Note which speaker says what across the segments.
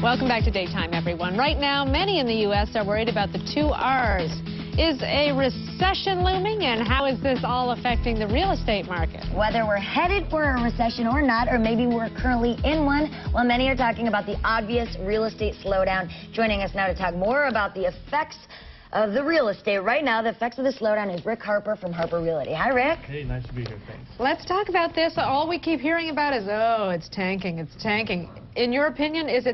Speaker 1: Welcome back to Daytime, everyone. Right now, many in the U.S. are worried about the two R's. Is a recession looming, and how is this all affecting the real estate market?
Speaker 2: Whether we're headed for a recession or not, or maybe we're currently in one, well, many are talking about the obvious real estate slowdown. Joining us now to talk more about the effects of the real estate right now, the effects of the slowdown, is Rick Harper from Harper Realty. Hi, Rick.
Speaker 3: Hey, nice to be here. Thanks.
Speaker 1: Let's talk about this. All we keep hearing about is, oh, it's tanking, it's tanking. In your opinion, is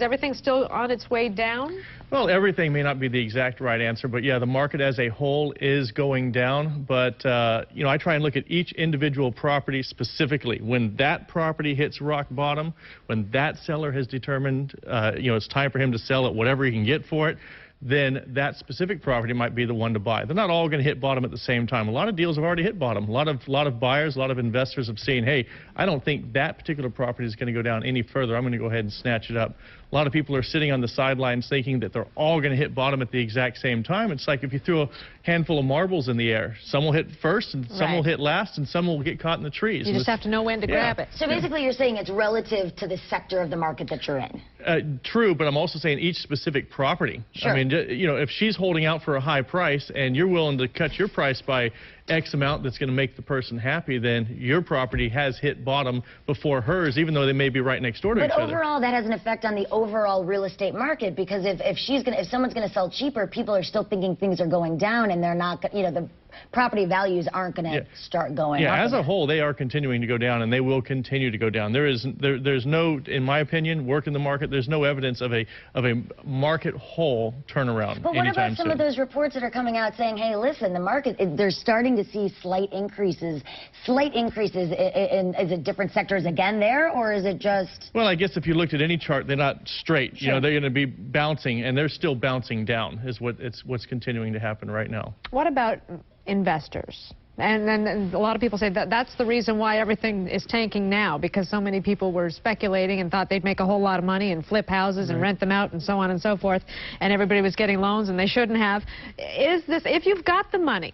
Speaker 1: everything still on its way down?
Speaker 3: Well, everything may not be the exact right answer, but yeah, the market as a whole is going down. But, you know, I try and look at each individual property specifically. When that property hits rock bottom, when that seller has determined, you know, it's time for him to sell it, whatever he can get for it, then that specific property might be the one to buy. They're not all going to hit bottom at the same time. A lot of deals have already hit bottom. A lot of buyers, a lot of investors have seen, hey, I don't think that particular property is going to go down any further. I'm going to go ahead and snatch it up. A lot of people are sitting on the sidelines thinking that they're all going to hit bottom at the exact same time. It's like if you threw a handful of marbles in the air. Some will hit first, and some will hit last, and some will get caught in the trees.
Speaker 1: You just have to know when to grab it.
Speaker 2: So basically you're saying it's relative to the sector of the market that you're in.
Speaker 3: True, but I'm also saying each specific property.
Speaker 2: Sure.
Speaker 3: I mean, you know, if she's holding out for a high price and you're willing to cut your price by X amount that's going to make the person happy, then your property has hit bottom before hers, even though they may be right next door to each other.
Speaker 2: But overall, that has an effect on the overall real estate market, because if someone's going to sell cheaper, people are still thinking things are going down, and they're not, you know, the property values aren't going to start going up.
Speaker 3: Yeah, as a whole, they are continuing to go down, and they will continue to go down. There's no, in my opinion, work in the market. There's no evidence of a market whole turnaround.
Speaker 2: But what about some
Speaker 3: soon.
Speaker 2: of those reports that are coming out saying, hey, listen, the market, they're starting to see slight increases in different sectors again there, or is it just? Well,
Speaker 3: I guess if you looked at any chart, they're not straight.
Speaker 2: Sure.
Speaker 3: You know, they're going to be bouncing, and they're still bouncing down. Is what's continuing to happen right now.
Speaker 1: What about investors? And then a lot of people say that that's the reason why everything is tanking now, because so many people were speculating and thought they'd make a whole lot of money and flip houses and rent them out and so on and so forth, and everybody was getting loans and they shouldn't have. Is this, if you've got the money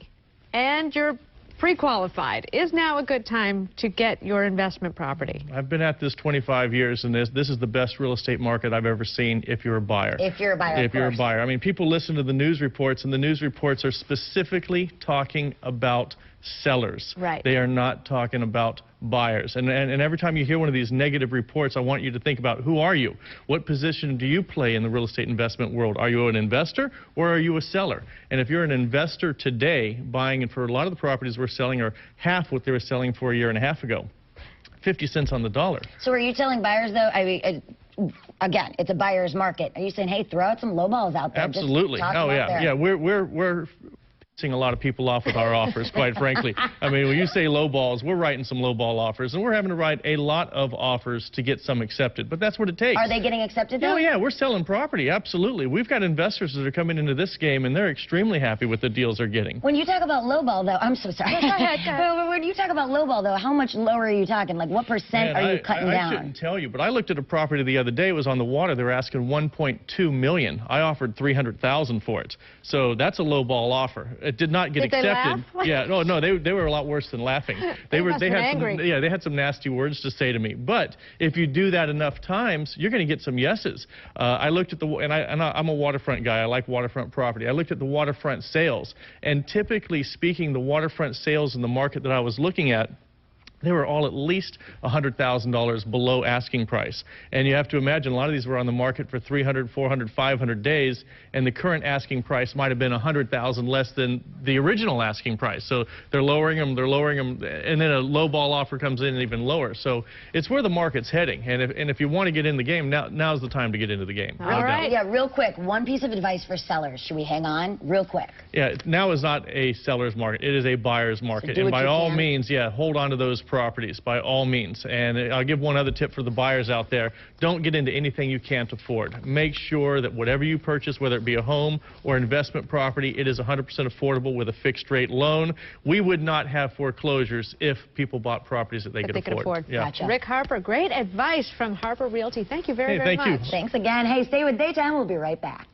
Speaker 1: and you're pre-qualified, is now a good time to get your investment property?
Speaker 3: I've been at this 25 years, and this is the best real estate market I've ever seen if you're a buyer.
Speaker 2: If you're a buyer,
Speaker 3: If you're a buyer. I mean, people listen to the news reports, and the news reports are specifically talking about sellers.
Speaker 1: Right.
Speaker 3: They are not talking about buyers. And every time you hear one of these negative reports, I want you to think about, who are you? What position do you play in the real estate investment world? Are you an investor, or are you a seller? And if you're an investor today, buying, and for a lot of the properties we're selling are half what they were selling for a year and a half ago. 50 cents on the dollar. So
Speaker 2: are you telling buyers, though, I mean, again, it's a buyer's market. Are you saying, hey, throw out some lowballs out there?
Speaker 3: Absolutely. Yeah, we're pissing a lot of people off with our offers, quite frankly. I mean, when you say low balls, we're writing some low ball offers, and we're having to write a lot of offers to get some accepted, but that's what it takes.
Speaker 2: Are they getting accepted, though?
Speaker 3: Oh, yeah, we're selling property, absolutely. We've got investors that are coming into this game, and they're extremely happy with the deals they're getting.
Speaker 2: When you talk about low ball, though, I'm so sorry.
Speaker 1: Go ahead.
Speaker 2: When you talk about low ball, though, how much lower are you talking? Like, what percent are you cutting down?
Speaker 3: I shouldn't tell you, but I looked at a property the other day. It was on the water. They were asking $1.2 million. I offered $300,000 for it. So that's a low ball offer. It did not get accepted. Yeah, no, they were a lot worse than laughing. They had some nasty words to say to me. But if you do that enough times, you're going to get some yeses. I looked at I'm a waterfront guy. I like waterfront property. I looked at the waterfront sales, and typically speaking, the waterfront sales in the market that I was looking at, they were all at least $100,000 below asking price. And you have to imagine a lot of these were on the market for 300, 400, 500 days, and the current asking price might have been $100,000 less than the original asking price. So they're lowering them, and then a low ball offer comes in even lower. So it's where the market's heading. And if you want to get in the game, now's the time to get into the game.
Speaker 2: All right. Yeah, real quick, one piece of advice for sellers. Should we hang on? Real quick.
Speaker 3: Yeah, now is not a seller's market. It is a buyer's market.
Speaker 2: So
Speaker 3: and by all means, yeah, hold on to those properties, by all means. And I'll give one other tip for the buyers out there. Don't get into anything you can't afford. Make sure that whatever you purchase, whether it be a home or investment property, it is 100% affordable with a fixed rate loan. We would not have foreclosures if people bought properties that they could afford.
Speaker 1: Yeah. Gotcha. Rick Harper, great advice from Harper Realty. Thank you very much.
Speaker 3: Thank you.
Speaker 2: Thanks again. Hey, stay with Daytime. We'll be right back.